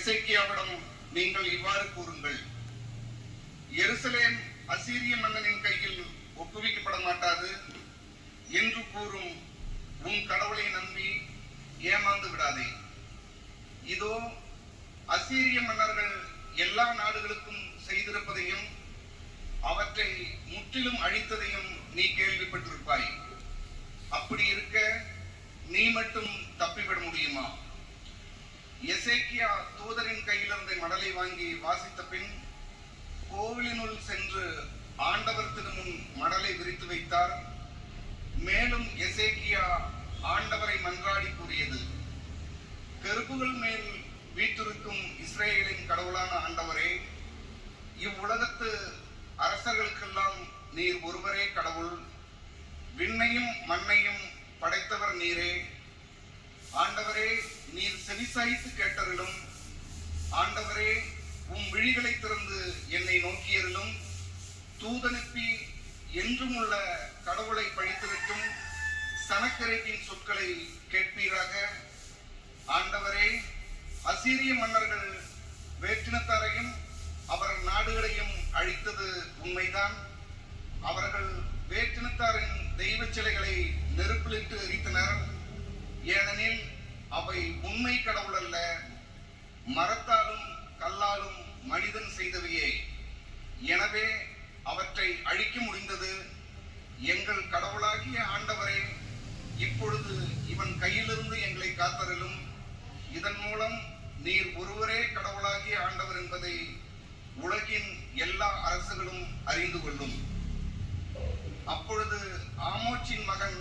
எசேக்கியாவிடம் நீங்கள் இவ்வாறு கூறுங்கள், எருசலேம் அசீரிய மன்னனின் கையில் ஒப்புவிக்கப்பட மாட்டாது என்று கூறும் உன் கடவுளை நம்பி ஏமாந்து விடாதே. இதோ அசீரிய மன்னர்கள் எல்லா நாடுகளுக்கும் செய்திருப்பதையும் அவற்றை முற்றிலும் அழித்ததையும் நீ கேள்விப்பட்டிருப்பாய். அப்படி இருக்க நீ மட்டும் தப்பிவிட முடியுமா? எசேக்கியா தூதரின் கையிலிருந்த மடலை வாங்கி வாசித்த பின் கோவிலினுள் சென்று ஆண்டவர் திருமுன் மடலை விரித்து வைத்தார். மேலும் எசேக்கியா ஆண்டவரை மன்றாடி கூறியது, கெருபுகள் மேல் வீற்றிருக்கும் இஸ்ரேலின் கடவுளான ஆண்டவரே, இவ்வுலகத்து அரசர்களுக்கெல்லாம் நீர் ஒருவரே கடவுள். விண்ணையும் மண்ணையும் படைத்தவர் நீரே. ஆண்டவரே, நீர் செவிசாய்த்து கேட்டருளும். ஆண்டவரே, உம் விழிகளை திறந்து என்னை நோக்கியருளும். தூதனுப்பி என்றும் உள்ள கடவுளை பழித்துவிட்டும் சனக்கரேட்டின் சொற்களை கேட்பீராக. ஆண்டவரே, அசீரிய மன்னர்கள் வேற்றினத்தாரையும் அவர் நாடுகளையும் அழித்தது உண்மைதான். அவர்கள் வேற்றினத்தாரின் தெய்வ சிலைகளை நெருப்பிலிட்டு எரித்தனர். ஏனெனில் அவை உண்மை கடவுள் அல்ல, மரத்தாலும் கல்லாலும் மனிதன் செய்தவையே. எனவே அவற்றை அழிக்க முடிந்தது. எங்கள் கடவுளாகிய ஆண்டவரே, இப்பொழுது இவன் கையிலிருந்து எங்களை காத்தருளும். இதன் மூலம் நீர் ஒருவரே கடவுளாகிய ஆண்டவர் என்பதை உலகின் எல்லா அரசுகளும் அறிந்து கொள்ளும். அப்பொழுது ஆமோச்சின் மகன்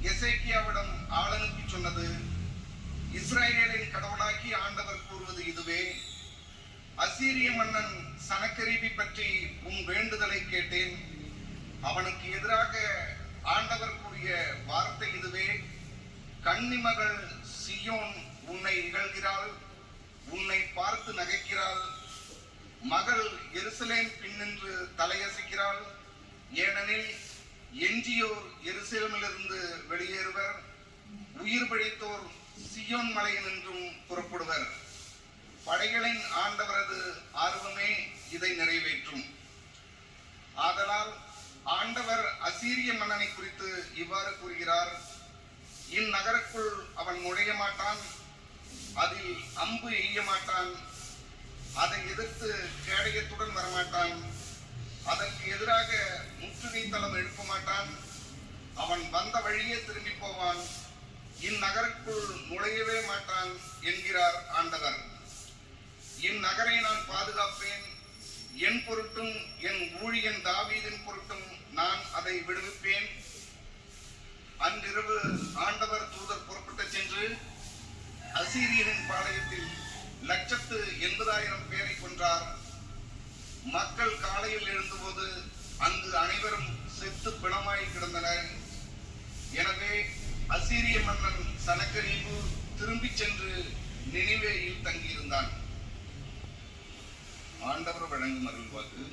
எசேக்கியாவிடம் ஆளனுப்பி சொன்னது, இஸ்ரேலின் கடவுளாகிய ஆண்டவர் கூறுவது இதுவே, அசீரிய மன்னன் சனக்கரீபி பற்றி உன் வேண்டுதலை கேட்டேன். அவனுக்கு எதிராக ஆண்டவர் கூறிய வார்த்தை இதுவே, கன்னிமகள் சியோன் உன்னை இகழ்கிறாள், உன்னை பார்த்து நகைக்கிறாள். மகள் எருசலேம் பின்னின்று தலையசைக்கிறாள். ஏனெனில் எஞ்சியோர் எருசலேமிலிருந்து வெளியேறுவர், உயிர் பிழைத்தோர் சியோன் மலையினின்றும் புறப்படுவர். படைகளின் ஆண்டவரது ஆர்வமே இதை நிறைவேற்றும். ஆதலால் ஆண்டவர் அசீரிய மன்னனை குறித்து இவ்வாறு கூறுகிறார், இந்நகருக்குள் அவன் நுழைய மாட்டான், அதில் அம்பு எய்ய மாட்டான், அதை எதிர்த்து கேடயத்துடன் வரமாட்டான், அதற்கு எதிராக முற்றுகை தளம் எழுப்ப மாட்டான். அவன் வந்த வழியே திரும்பி போவான், இந்நகருக்குள் நுழையவே மாட்டான் என்கிறார் ஆண்டவர். இந்நகரை நான் பாதுகாப்பேன், என் பொருட்டும் என் ஊழியன் தாவீதின் பொருட்டும் நான் அதை விடுவிப்பேன். அன்றிரவு ஆண்டவர் தூதர் புறப்பட்டு சென்று அசீரியரின் பாளையத்தில் 180,000 பேரை கொன்றார். மக்கள் காலையில் எழுந்தபோது அங்கு அனைவரும் செத்து பிணமாய் கிடந்தனர். எனவே அசீரிய மன்னன் சனக்கரீபு திரும்பிச் சென்று நினிவேயில் தங்கியிருந்தான். ஆண்டவர் வழங்கும் அருள்வாக்கு.